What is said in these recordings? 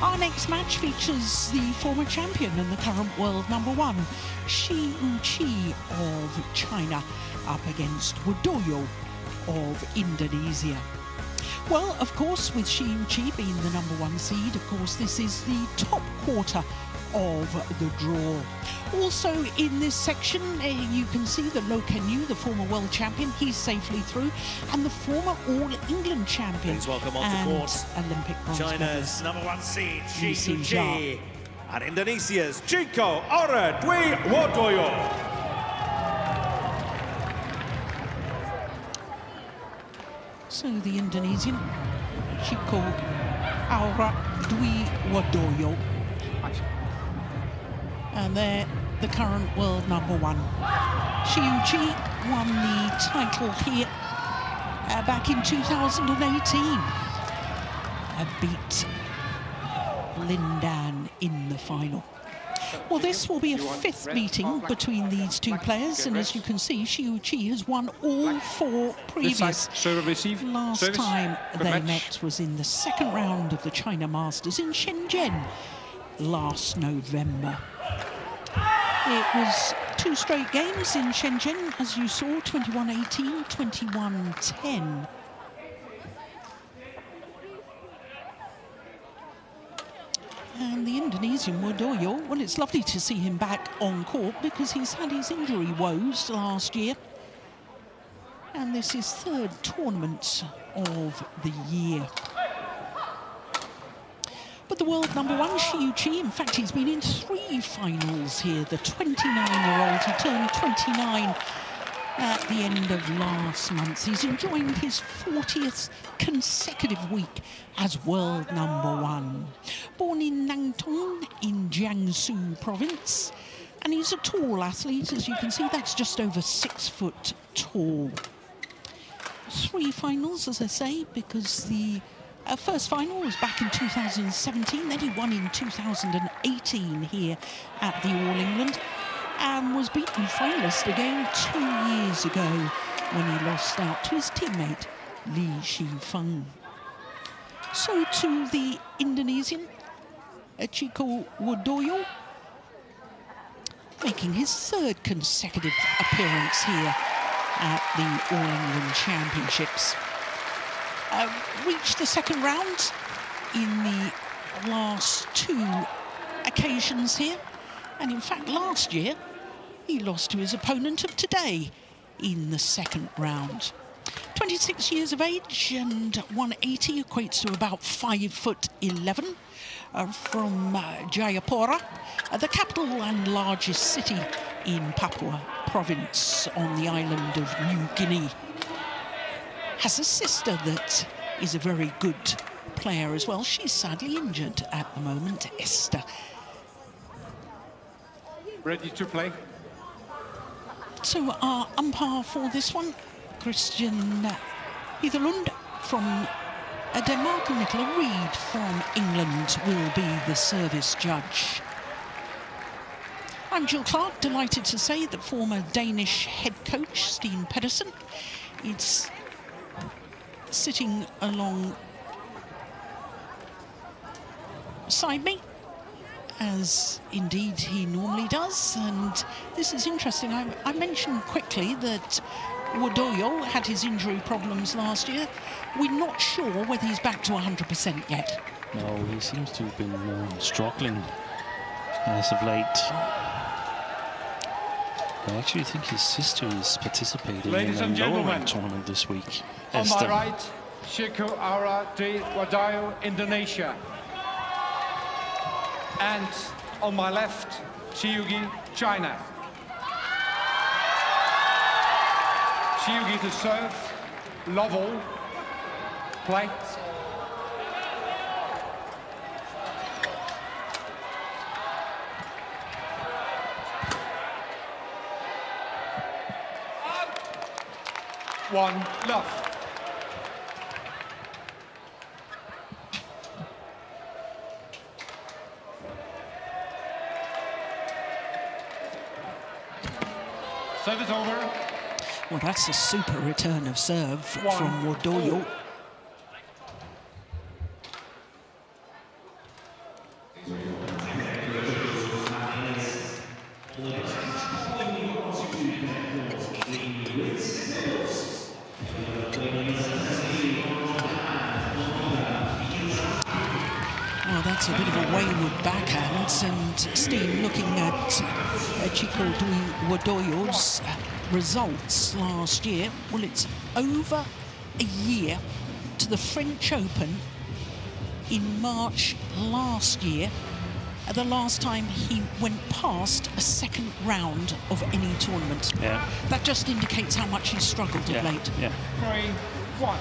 Our next match features the former champion and the current world #1, Chico of China, up against Wardoyo of Indonesia. Well, of course, with Chico being the #1 seed, of course, this is the top quarter of the draw. Also in this section, you can see that Lo Kenyu, the former world champion, he's safely through, and the former All-England champion. Please welcome onto court Olympic bronze China's #1 seed, Chico, and Indonesia's Chico Dwi Wardoyo. So the Indonesian, Chico Dwi Wardoyo. And they're the current world #1. Chico won the title here back in 2018. Beat Lindan in the final. Well, this will be a 5th meeting between these two players, and as you can see, Chico has won all 4 previous. Last time they met was in the 2nd round of the China Masters in Shenzhen last November. It was 2 straight games in Shenzhen, as you saw, 21-18, 21-10. And the Indonesian Wardoyo, well, it's lovely to see him back on court because he's had his injury woes last year. And this is 3rd tournament of the year. But the world #1, Chico, in fact, he's been in 3 finals here. The 29-year-old, he turned 29 at the end of last month. He's enjoying his 40th consecutive week as world #1. Born in Nantong in Jiangsu province, and he's a tall athlete, as you can see. That's just over 6 foot tall. 3 finals, as I say, because the first final was back in 2017, then he won in 2018 here at the All-England, and was beaten finalist again 2 years ago when he lost out to his teammate Li Shifeng. So to the Indonesian, Chico Wardoyo, making his 3rd consecutive appearance here at the All-England Championships. Reached the 2nd round in the last 2 occasions here, and in fact last year he lost to his opponent of today in the 2nd round. 26 years of age and 180, equates to about 5'11", from Jayapura, the capital and largest city in Papua province on the island of New Guinea. Has a sister that is a very good player as well. She's sadly injured at the moment, Esther. Ready to play? So our umpire for this one, Christian Heatherlund from Denmark, and Nicola Reed from England will be the service judge. I'm Jill Clark, delighted to say that former Danish head coach Steen Pedersen is sitting alongside me, as indeed he normally does. And this is interesting. I mentioned quickly that Wardoyo had his injury problems last year. We're not sure whether he's back to 100% yet. No, he seems to have been struggling as of late. I actually think his sister is participating in a lower-ranked tournament this week. On Esther. my right, Chico Dwi Wardoyo, Indonesia. And on my left, Chico, China. Chico to serve, Lovell, play. One, love. Service over. Well, that's a super return of serve from Wardoyo. that's a bit of a wayward backhand, and Steen looking at Chico Dwi Wardoyo's results last year. Well, it's over a year to the French Open in March last year, the last time he went past a second round of any tournament. Yeah. That just indicates how much he's struggled of late. Yeah. 3-1.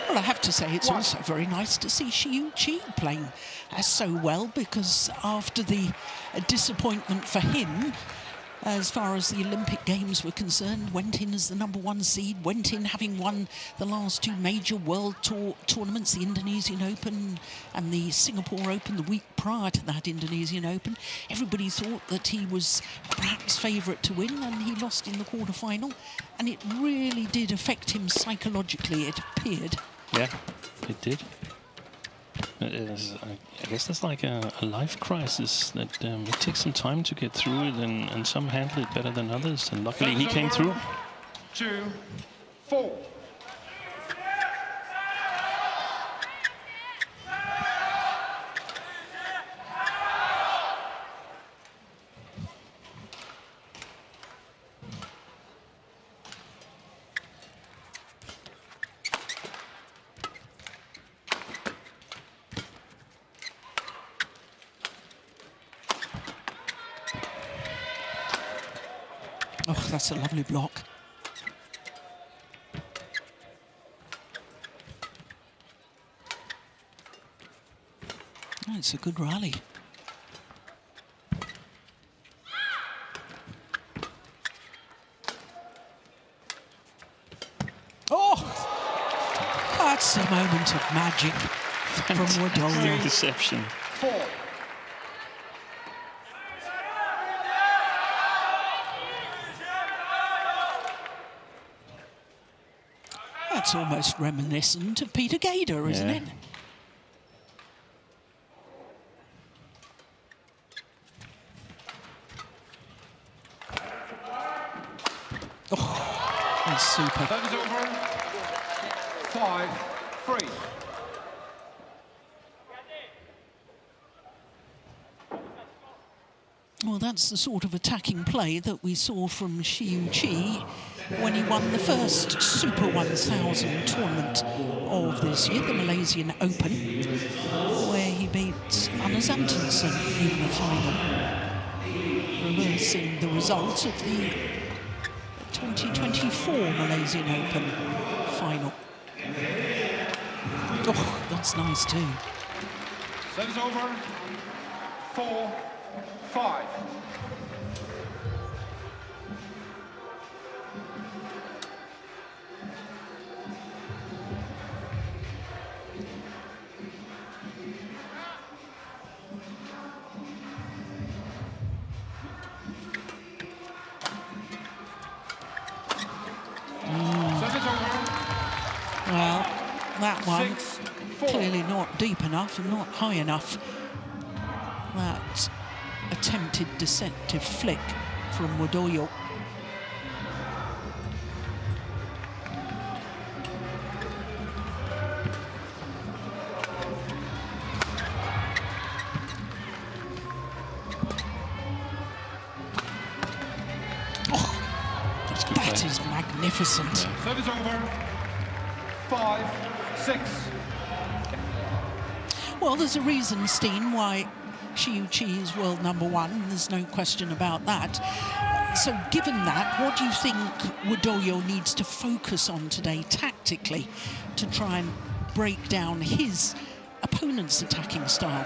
Well, I have to say it's also very nice to see Chi playing so well, because after the disappointment for him, as far as the Olympic Games were concerned, went in as the #1 seed, went in having won the last 2 major World Tour tournaments, the Indonesian Open and the Singapore Open the week prior to that Indonesian Open. Everybody thought that he was perhaps favourite to win, and he lost in the quarter-final, and it really did affect him psychologically, it appeared. Yeah, it did. I guess that's like a life crisis, that it takes some time to get through it, and some handle it better than others, and luckily he came through. 2-4. Oh, that's a lovely block. Oh, it's a good rally. Oh, that's a moment of magic from Wardoyo. Deception. 4. That's almost reminiscent of Peter Gader, isn't it? Oh, that's super. That is over. 5-3. Well, that's the sort of attacking play that we saw from Chi when he won the first Super 1000 tournament of this year, the Malaysian Open, where he beat Anders Antonsen in the final, reversing the results of the 2024 Malaysian Open final. Oh, that's nice too. That is over. 4-5. Well, that one 6-4. clearly not deep enough and not high enough. That attempted deceptive flick from Wardoyo. That is magnificent. That is over. 5-6. Well, there's a reason, Steen, why Chi is world #1. There's no question about that. So given that, what do you think Wardoyo needs to focus on today tactically to try and break down his opponent's attacking style?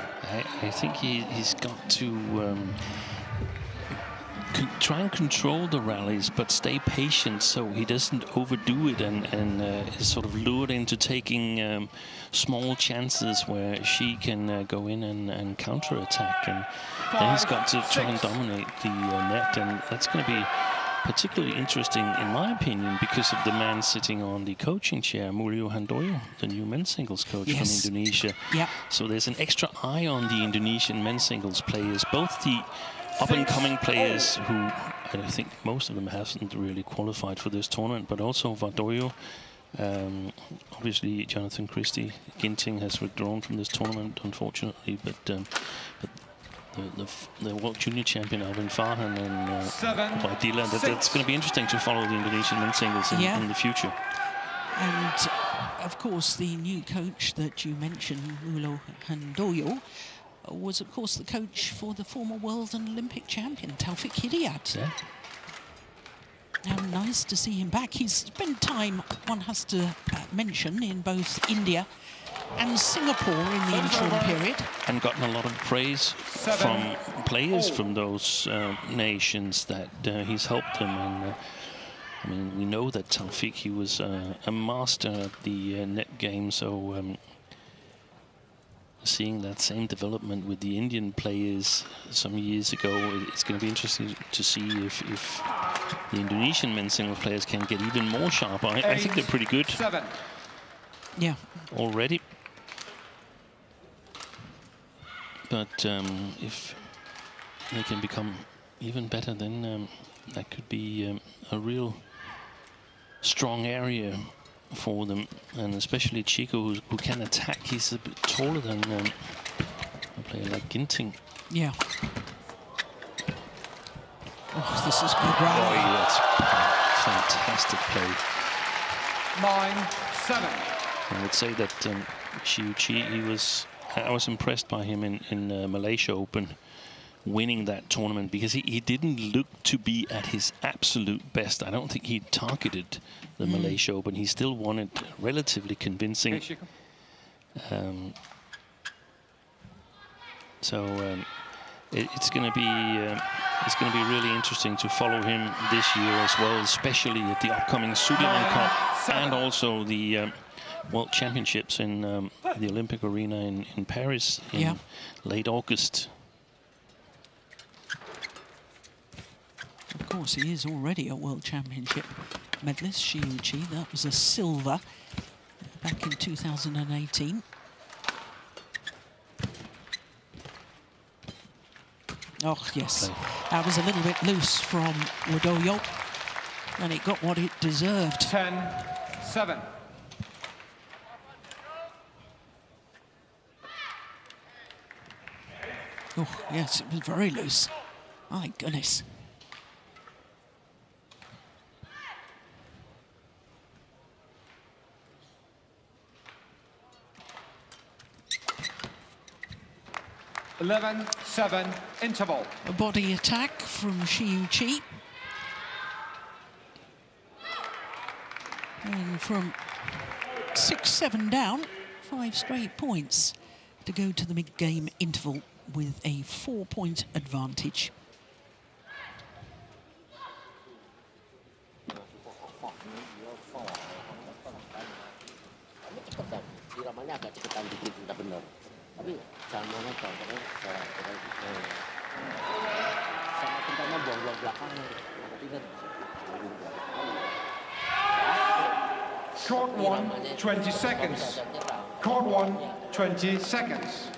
I think he's got to try and control the rallies, but stay patient so he doesn't overdo it and is sort of lured into taking small chances where she can go in and counter-attack. And then he's got to try and dominate the net, and that's going to be particularly interesting, in my opinion, because of the man sitting on the coaching chair, Dwi Wardoyo, the new men's singles coach from Indonesia. Yeah. So there's an extra eye on the Indonesian men's singles players, both the up-and-coming players who I think most of them haven't really qualified for this tournament, but also Wardoyo. Obviously, Jonathan Christie, Ginting has withdrawn from this tournament, unfortunately, but the World Junior Champion Alvin Farhan and Baidila, that's going to be interesting to follow the Indonesian men's singles in the future. And of course, the new coach that you mentioned, Dwi Wardoyo, was of course the coach for the former world and Olympic champion Taufik Hidayat. Yeah. Now, nice to see him back. He's spent time, one has to mention, in both India and Singapore in the interim period. And gotten a lot of praise from players from those nations that he's helped them. And I mean, we know that Taufik, he was a master at the net game, so seeing that same development with the Indian players some years ago, it's going to be interesting to see if the Indonesian men's singles players can get even more sharp. I think they're pretty good. Yeah. Already. But if they can become even better, then that could be a real strong area for them, and especially Chico, who can attack. He's a bit taller than a player like Ginting. Yeah. Oh, this is good rally. Oh, that's fantastic play. 9-7. I would say that Xiuqi, I was impressed by him in Malaysia Open, winning that tournament, because he didn't look to be at his absolute best. I don't think he targeted the Malaysia Open. He still won it relatively convincing. Hey, Chico. It's going to be really interesting to follow him this year as well, especially at the upcoming Sudirman Cup and also the World Championships in the Olympic Arena in Paris in late August. Of course, he is already a World Championship medalist, Xiuqi. That was a silver back in 2018. Oh, yes. That was a little bit loose from Wardoyo, and it got what it deserved. 10-7. Oh, yes, it was very loose. My goodness. (11-7) interval. A body attack from Xiuqi. And from 6-7 down, 5 straight points to go to the mid-game interval with a 4-point advantage. Court 1, 20 seconds. Court 1, 20 seconds.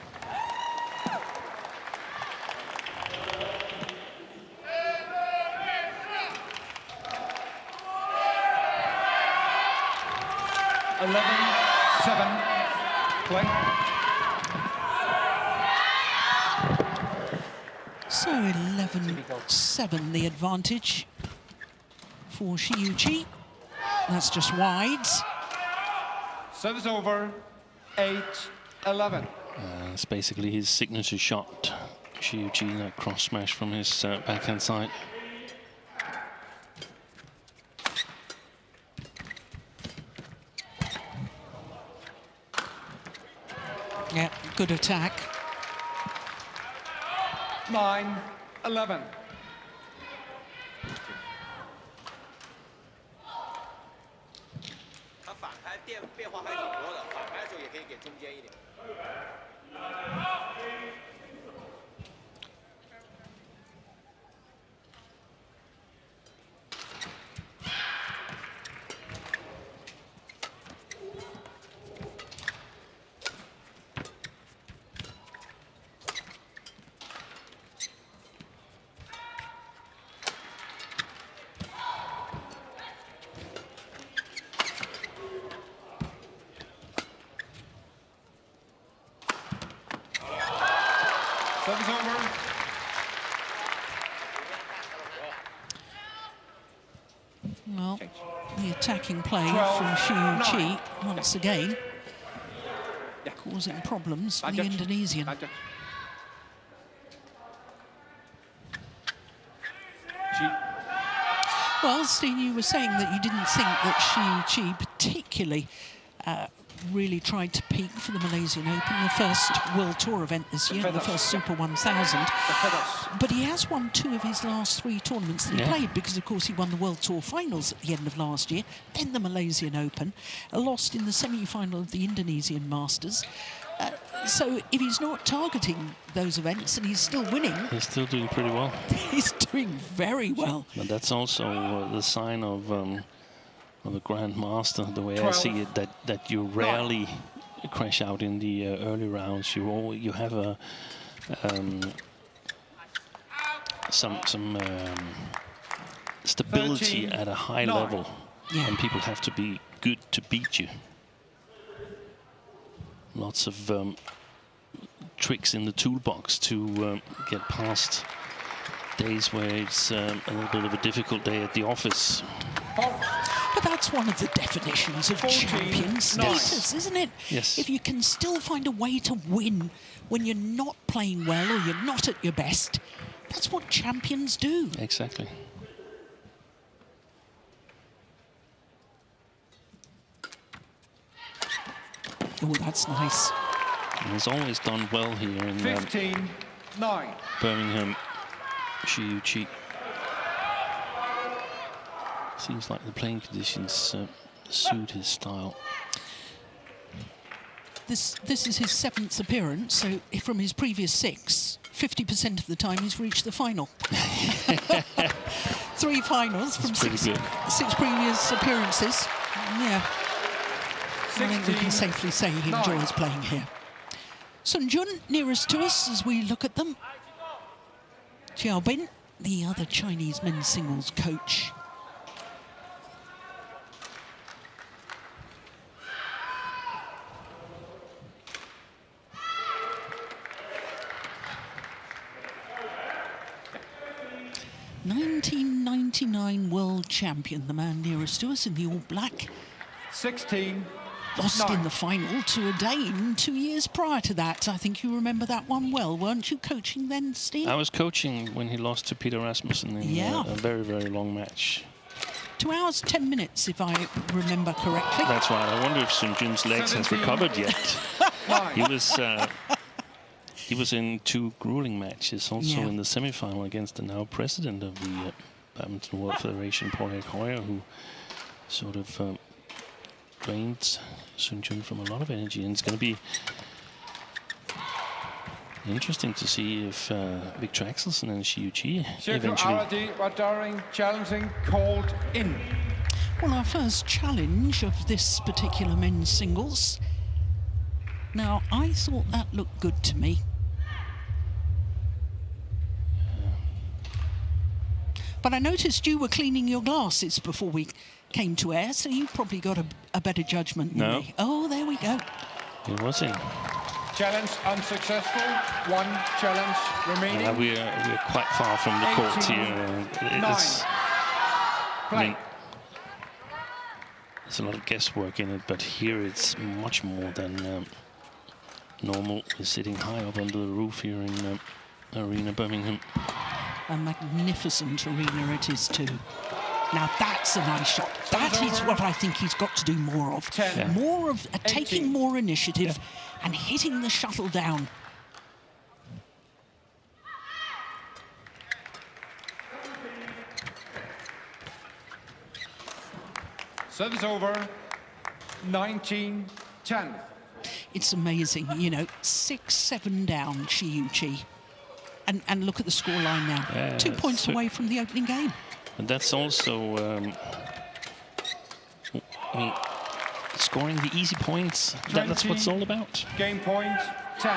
Play. So 11-7 the advantage for Xiuqi. That's just wides. Service over. 8-11. It's basically his signature shot. Xiuqi, that cross smash from his backhand side. Yeah, good attack. 9-11. 变化还挺多的，反拍的时候也可以给中间一点。 Service over. Well, the attacking play 12, from Xu 9. Chi once again Yeah. causing problems for Bad the judge. Indonesian. Bad judge. She. Well, Steen, you were saying that you didn't think that Xu Chi particularly really tried to peak for the Malaysian Open, the first World Tour event this year, the feathers. first Super 1000. The feathers. But he has won 2 of his last 3 tournaments that he Yeah. played, because, of course, he won the World Tour finals at the end of last year, then the Malaysian Open, lost in the semi-final of the Indonesian Masters. So if he's not targeting those events and he's still winning, He's still doing pretty well. he's doing very well. But that's also the sign of a grandmaster. The way I 12, see it, that you rarely crash out in the early rounds. You have a some stability 13, at a high 9. level, Yeah. and people have to be good to beat you. Lots of tricks in the toolbox to get past days where it's a little bit of a difficult day at the office. But that's one of the definitions of 14, champion 9. status, isn't it? Yes. If you can still find a way to win when you're not playing well or you're not at your best, that's what champions do. Exactly. Oh, that's nice. And he's always done well here in 15, 9. Birmingham. Xu Chi. Seems like the playing conditions suit his style. This is his 7th appearance, so from his previous 6, 50% of the time he's reached the final. 3 finals from That's pretty 6 good. previous appearances. Yeah. I think we can 16, safely say he 9. enjoys playing here. Sun Jun nearest to us as we look at them. Jiao Bin, the other Chinese men's singles coach. '99 world champion, the man nearest to us in the all black. 16, Lost 9. in the final to a Dane 2 years prior to that. I think you remember that one well, weren't you coaching then, Steve? I was coaching when he lost to Peter Rasmussen in Yeah. a very, very long match. 2 hours, 10 minutes, if I remember correctly. That's right. I wonder if Sun Jun's legs has 17. recovered yet. 9. He was in 2 grueling matches, also Yeah. in the semi-final against the now president of the Badminton World Federation, Paul Hoyer, who sort of drained Sun Jun from a lot of energy. And it's going to be interesting to see if Victor Axelsen and Xu Chi Chico eventually... R32 Wardoyo challenging called in. Well, our first challenge of this particular men's singles. Now, I thought that looked good to me. But I noticed you were cleaning your glasses before we came to air, so you probably got a better judgment than No. me. Oh, there we go. It was in. Challenge unsuccessful. 1 challenge remaining. We're quite far from the court 18, here. 9. I Play. mean, there's a lot of guesswork in it, but here it's much more than normal. We're sitting high up under the roof here in Arena Birmingham. A magnificent arena it is too. Now that's a nice shot. That is what I think he's got to do more of. 10. Yeah. More of taking 18. more initiative and hitting the shuttle down. Service over. 19-10. It's amazing, you know, 6-7 down, Chi. And look at the scoreline now. Yeah, 2 points away from the opening game. And that's also, I mean, scoring the easy points. That's what it's all about. Game point 10.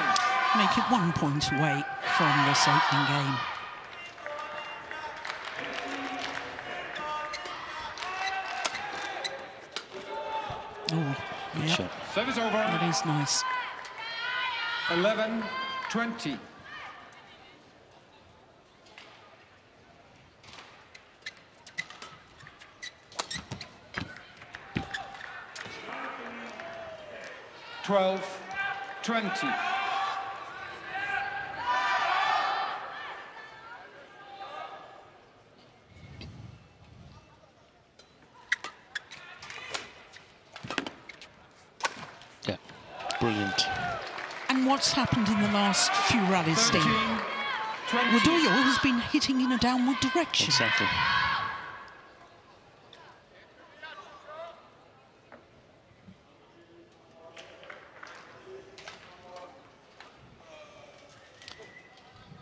Make it 1 point away from this opening game. Oh, Good yeah, shot. Service over. that is nice. 11-20. $12-20. Yeah, brilliant. And what's happened in the last few rallies, Steve? 13-20. Wardoyo has been hitting in a downward direction. Exactly.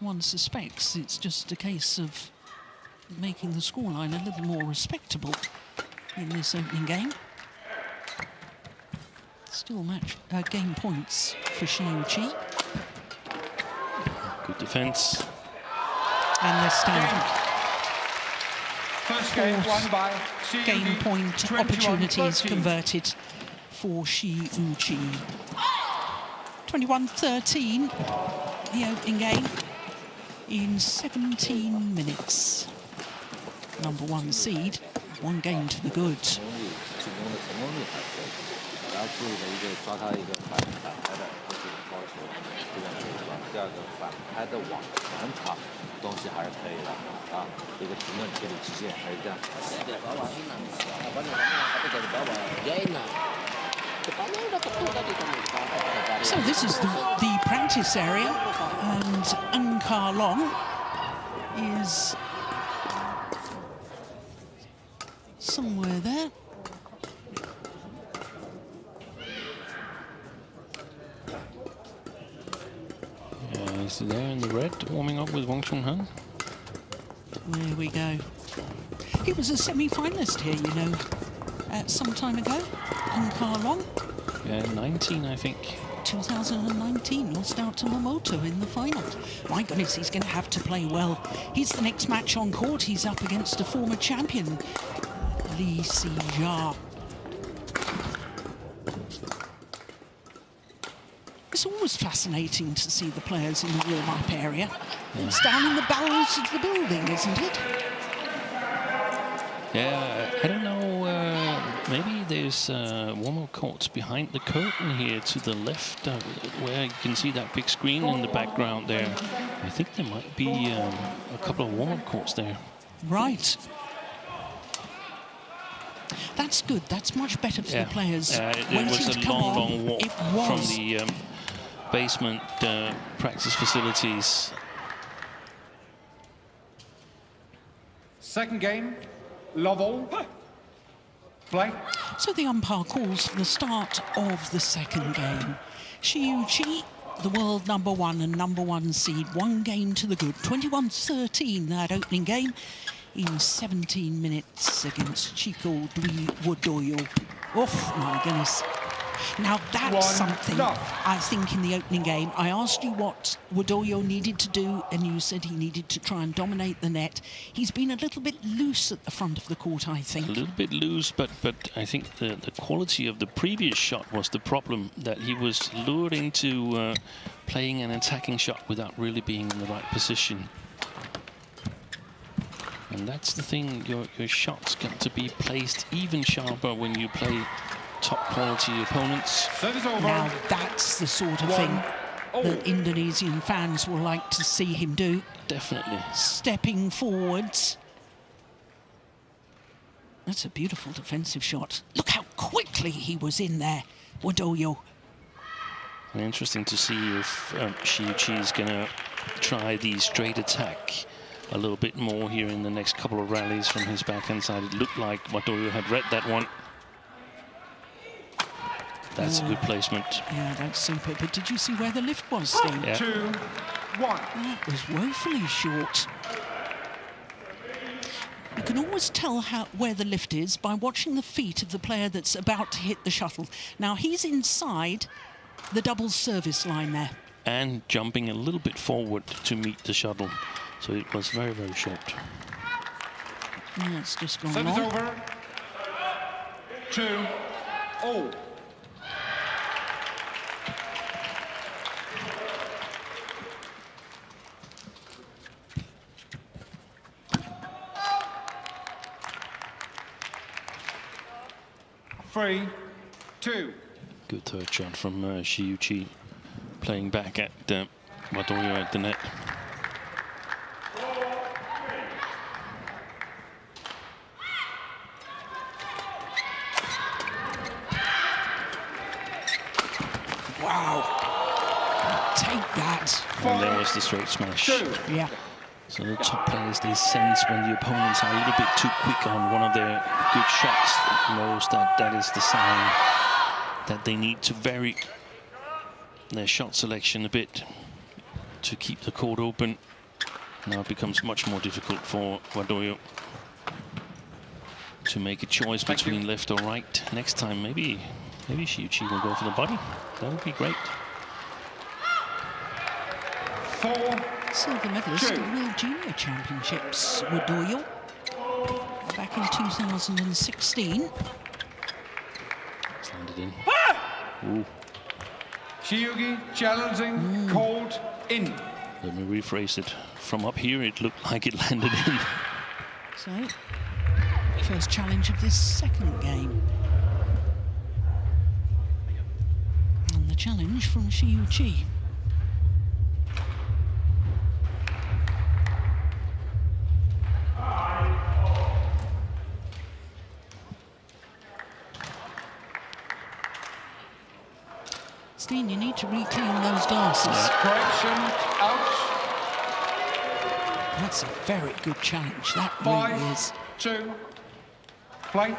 One suspects it's just a case of making the scoreline a little more respectable in this opening game. Still game points for Chi. Good defense. And they're standing. First game won by Chi. Game point 21-13. opportunities converted for Chi. 21-13, the opening game in 17 minutes. Number 1 seed, 1 game to the good. 进攻的成功率还可以，然后注意的一个抓他一个反拍的这个高球，这个可以抓。第二个反拍的网传卡东西还是可以的啊，一个平稳贴理极限还是这样。 So this is the practice area, and Ankar Long is somewhere there. Yeah, he's there in the red, warming up with Wang Chunhan. There we go. He was a semi-finalist here, you know, some time ago. Ankar Long, Yeah, 19, I think. 2019, lost out to Momoto in the final. My goodness, he's going to have to play well. He's the next match on court. He's up against a former champion, Lee Si-ja. It's always fascinating to see the players in the warm-up area. It's down in the bowels of the building, isn't it? Yeah, I don't know. Maybe there's warm-up courts behind the curtain here to the left, where you can see that big screen in the background there. I think there might be a couple of warm-up courts there. Right. That's good. That's much better for the players. It was a long walk It from was. the basement practice facilities. Second game, Lovell. Play. So the umpire calls for the start of the second game. Chi, the world number 1 and number 1 seed, 1 game to the good. 21-13, that opening game in 17 minutes against Chico Dwi Wardoyo. Oh, my goodness. Now, that's something, I think, in the opening game. I asked you what Wardoyo needed to do, and you said he needed to try and dominate the net. He's been a little bit loose at the front of the court, I think. A little bit loose, but I think the quality of the previous shot was the problem, that he was lured into playing an attacking shot without really being in the right position. And that's the thing, your shots got to be placed even sharper when you play top quality opponents. Now that's the sort of thing that Indonesian fans will like to see him do. Definitely. Stepping forwards. That's a beautiful defensive shot. Look how quickly he was in there, Wardoyo. And interesting to see if Chi is going to try the straight attack a little bit more here in the next couple of rallies from his backhand side. It looked like Wardoyo had read that one. That's a good placement. Yeah, that's super. But did you see where the lift was, Steve? Yeah. 2-1. That was woefully short. You can always tell where the lift is by watching the feet of the player that's about to hit the shuttle. Now, he's inside the double service line there. And jumping a little bit forward to meet the shuttle. So it was very, very short. Yeah, it's just gone Set is long. over. 2-all. Three, 2. Good third shot from Shiuchi, playing back at Wardoyo at the net. Wow. Take that. And there was the straight smash. 2. Yeah. So the top players, they sense when the opponents are a little bit too quick on one of their good shots. It knows that that is the sign that they need to vary their shot selection a bit to keep the court open. Now it becomes much more difficult for Wardoyo to make a choice between left or right. Next time, maybe Shiuchi will go for the body. That would be great. 4. Silver medalist at the World Junior Championships, Wardoyo, back in 2016. It's landed in. Ooh. Shiugi challenging, called in. Let me rephrase it. From up here, it looked like it landed in. So, first challenge of this second game. And the challenge from Shiuchi. Steen, you need to reclean those glasses. Correction, out. That's a very good challenge. That really 5, is. 2. Play.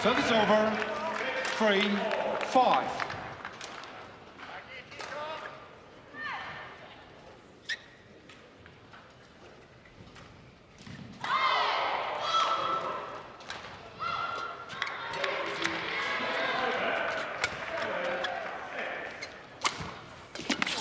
Service over. 3-5.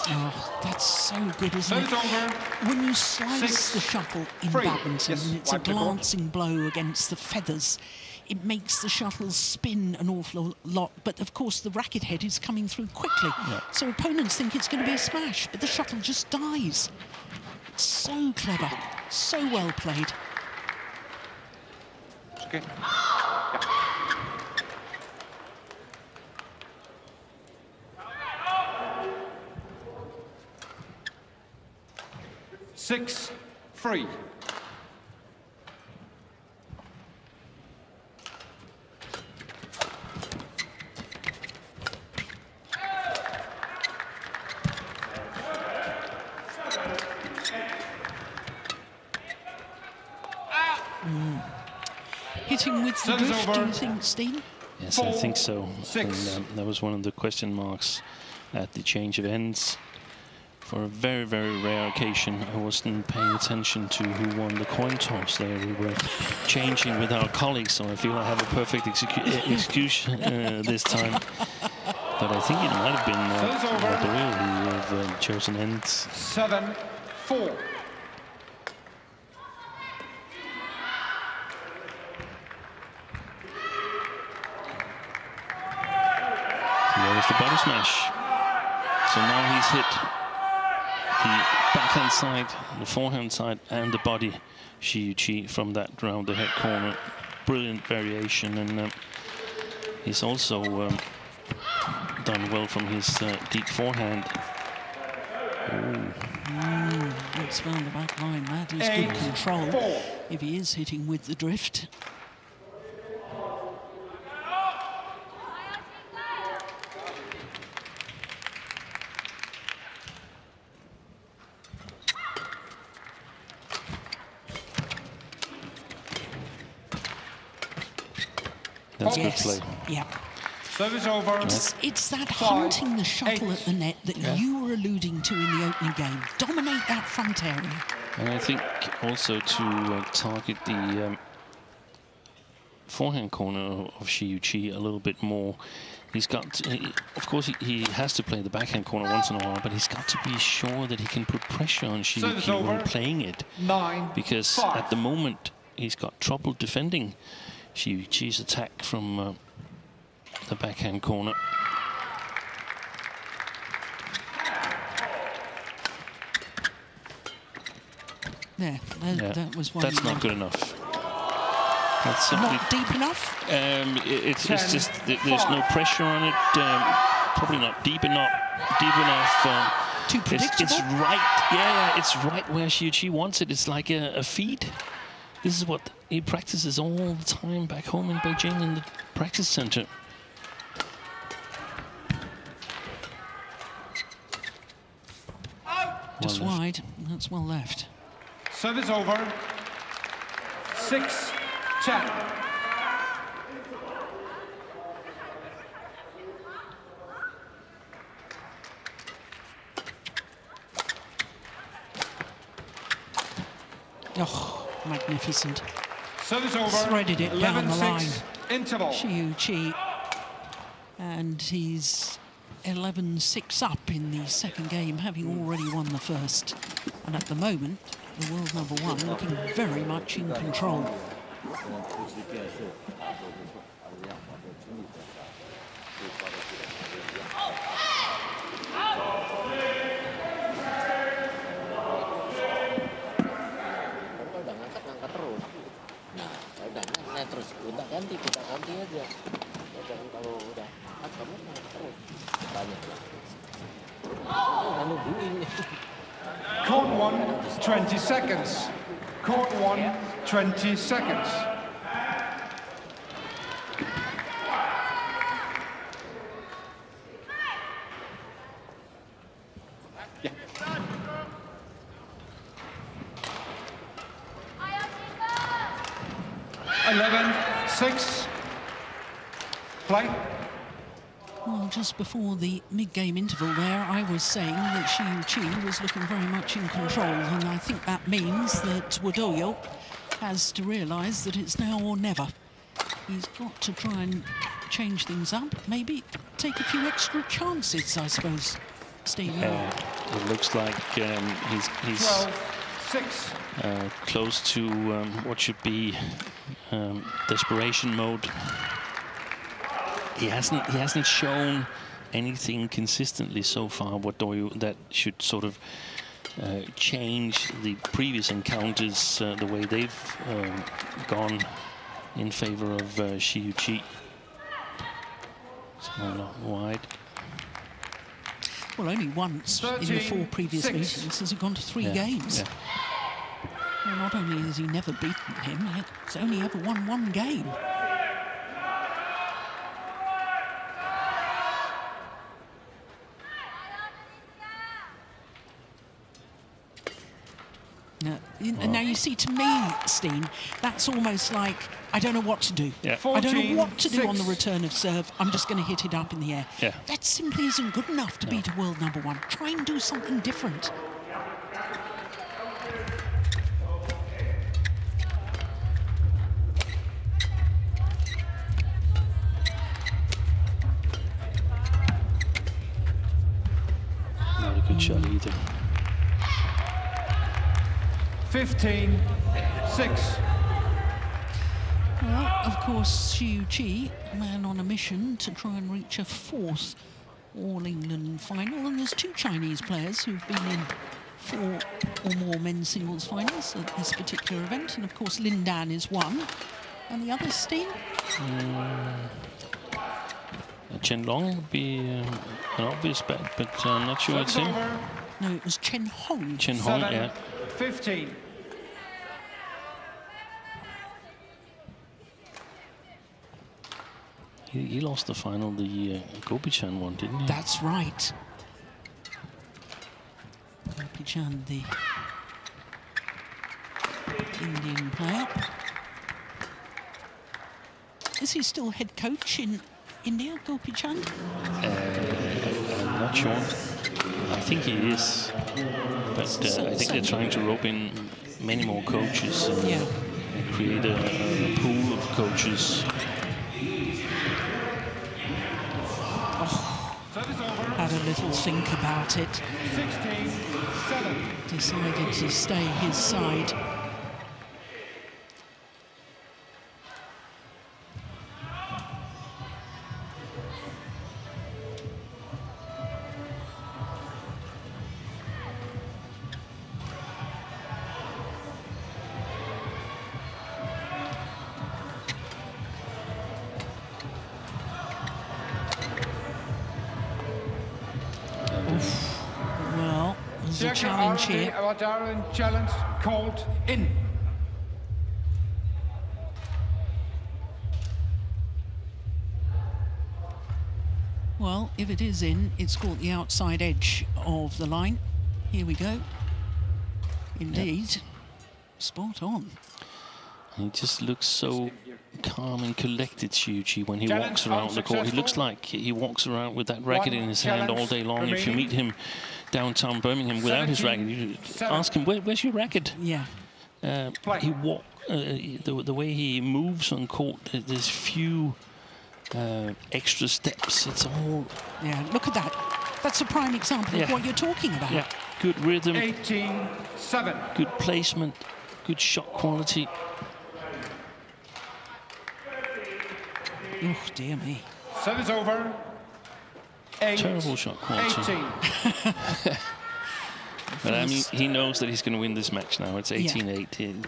Oh, that's so good, isn't Service it? over. When you slice 6, the shuttle in 3. badminton, Yes, and it's a wipe the court. glancing blow against the feathers, it makes the shuttle spin an awful lot. But of course, the racket head is coming through quickly. Yeah. So opponents think it's going to be a smash, but the shuttle just dies. It's so clever, so well played. Okay. 6-3. Hitting with the Service drift, do over. you think, Steen? Yes, I 4, think so. 6. And that was one of the question marks at the change of ends. For a very, very rare occasion, I wasn't paying attention to who won the coin toss there. We were changing with our colleagues, so I feel I have a perfect excuse this time. But I think it might have been Wardoyo who have chosen ends. 7-4. There was the body smash. So now he's hit the backhand side, the forehand side, and the body Shiuchi from that round the head corner. Brilliant variation, and he's also done well from his deep forehand. That's found the back line. That is good control. 4. If he is hitting with the drift. That's good Yes. play. Yeah. Service over. It's that 5, hunting the shuttle 8. at the net that you were alluding to in the opening game. Dominate that front area. And I think also to target the forehand corner of Chi a little bit more. He's got, of course, he has to play the backhand corner once in a while, but he's got to be sure that he can put pressure on Chi when playing it. 9, Because 5. at the moment, he's got trouble defending Chi's attack from the backhand corner. There, that was one. That's not good enough. That's simply Not deep enough. it's 10, just there's 5. no pressure on it. Probably not deep enough. Too predictable. It's right. Yeah, it's right where Chi wants it. It's like a feed. This is what he practices all the time back home in Beijing in the practice center. Just Well left. wide. That's well left. Service over. 6, 10. Oh, magnificent. Service over. Threaded it down the 11-6 line. interval. Chi. And he's 11-6 up in the second game, having already won the first. And at the moment, the world #1 looking very much in control. Ngangkat terus. Nah, udah naik terus. Kita ganti aja. Jangan kalau udah angkat kamu naik terus. Banyak lah. Udah nungguin. Court 1, 20 seconds. Court 1, 20 seconds. Yeah. 11-6. Play. Well, just before the mid-game interval there, I was saying that Chi was looking very much in control, and I think that means that Wardoyo has to realise that it's now or never. He's got to try and change things up, maybe take a few extra chances, I suppose. Steve. It looks like he's 12-6. close to what should be desperation mode. He hasn't shown anything consistently so far, Wardoyo, that should sort of change the previous encounters, the way they've gone in favor of Chi. It's a lot wide. Well, only once in the 4 previous 13-6. meetings has he gone to 3 games. Yeah. Well, not only has he never beaten him, he's only ever won 1 game. Now, you see, to me, Steen, that's almost like, I don't know what to do. Yeah. I don't know what to do on the 14-6. return of serve. I'm just going to hit it up in the air. Yeah. That simply isn't good enough to beat a world #1. Try and do something different. Not a good shot either. 15-6. Well, of course, Chi, a man on a mission to try and reach a 4th All-England final, and there's 2 Chinese players who've been in 4 or more men's singles finals at this particular event, and of course Lin Dan is one. And the other, Steen? Chen Long would be an obvious bet, but I'm not sure it's him. Over. No, it was Chen Hong. Chen Hong, yeah. 7-15. He lost the final, the Gopi-chan one, didn't he? That's right. Pichan, the Indian player. Is he still head coach in India, Gopi Chand? I'm not sure. I think he is, but I think they're trying to rope in many more coaches and create a pool of coaches. Had a little think about it. 16-7. Decided to stay his side. Well, there's a challenge here. R32 challenge called in. Well, if it is in, it's caught the outside edge of the line. Here we go. Indeed. Spot on. He just looks so calm and collected, Chiuchi, when he walks around the court. He looks like he walks around with that racket in his hand all day long. If you meet him downtown Birmingham without his racket, you ask him, where's your racket? Yeah. He walk the way he moves on court, there's few extra steps. It's all... Yeah, look at that. That's a prime example of what you're talking about. Yeah, good rhythm. 18-7. Good placement, good shot quality. Oh, dear me. Service over. Terrible shot quality. 18. But I mean, he knows that he's going to win this match now. It's 18-8.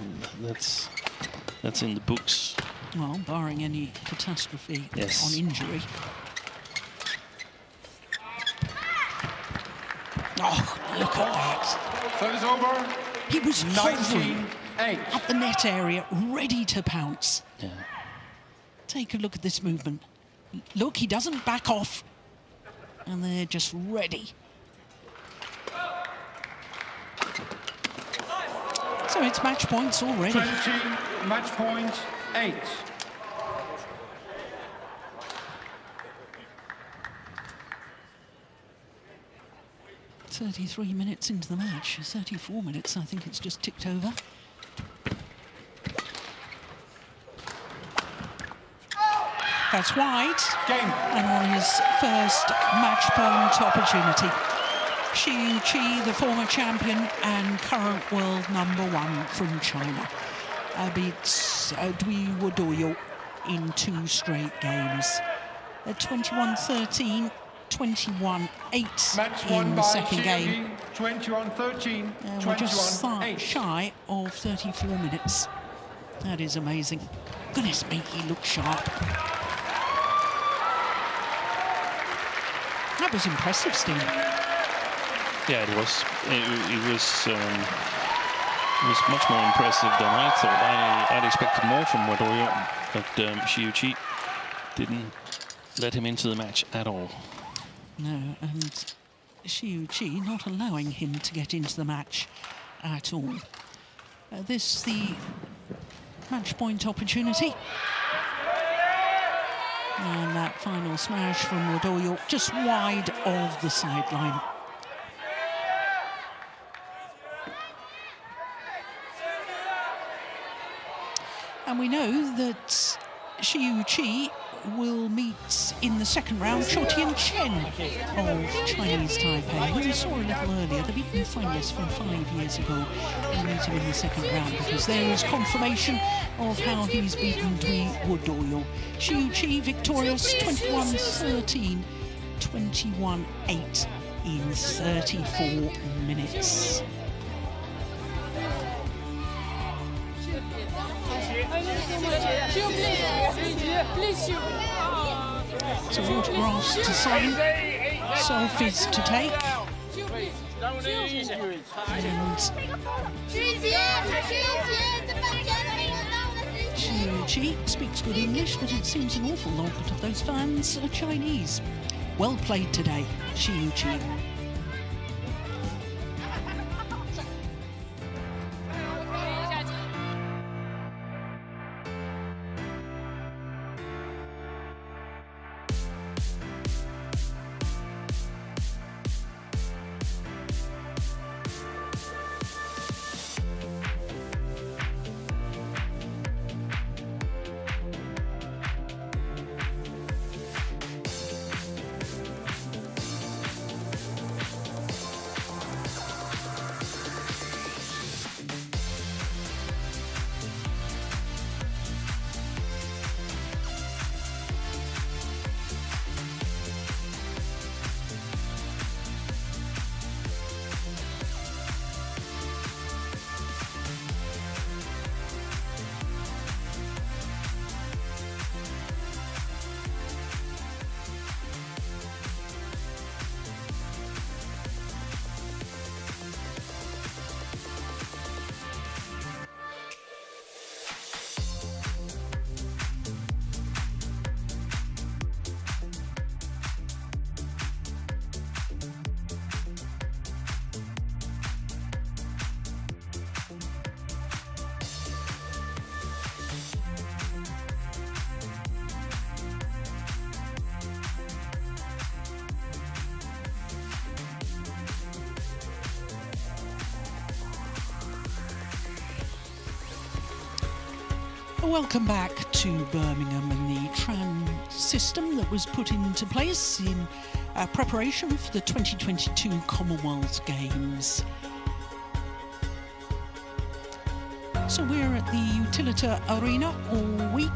That's in the books. Well, barring any catastrophe on injury. Oh, look at that. Service over. He was hovering 19-8. up the net area, ready to pounce. Yeah. Take a look at this movement. Look, he doesn't back off. And they're just ready. So it's match points already. 20, match point 8. .33 minutes into the match. 34 minutes, I think it's just ticked over. That's wide. Game. And on his first match point opportunity. Chi, the former champion and current world #1 from China, beats Dwi Wardoyo in 2 straight games. 21-13, 21-8 Match in won the by second game. 21-13, We're just 21-8. shy of 34 minutes. That is amazing. Goodness me, he looks sharp. That was impressive, Steve. Yeah, it was. It was much more impressive than I thought. I'd expected more from Wardoyo, but Chiuchi didn't let him into the match at all. No, and Chiuchi not allowing him to get into the match at all. This the match point opportunity. And that final smash from Wardoyo just wide of the sideline. And we know that Chiuchi will meet in the second round Chico Chen of Chinese Taipei, who we saw a little earlier, the beaten finalist from 5 years ago. We'll meet him in the second round because there is confirmation of how he's beaten Dwi Wardoyo. Chiuchi victorious 21-13, 21-8 in 34 minutes. So autographs to sign, selfies to take. And Chiuchi speaks good English, but it seems an awful lot of those fans are Chinese. Well played today, Chiuchi. Welcome back to Birmingham and the tram system that was put into place in preparation for the 2022 Commonwealth Games. So we're at the Utilita Arena all week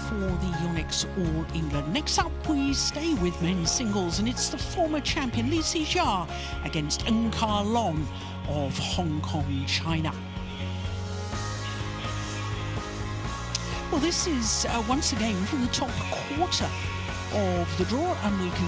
for the YONEX All England. Next up, we stay with men's singles, and it's the former champion Li Xijia against Eunka Long of Hong Kong, China. Well, this is once again from the top quarter of the draw, and we can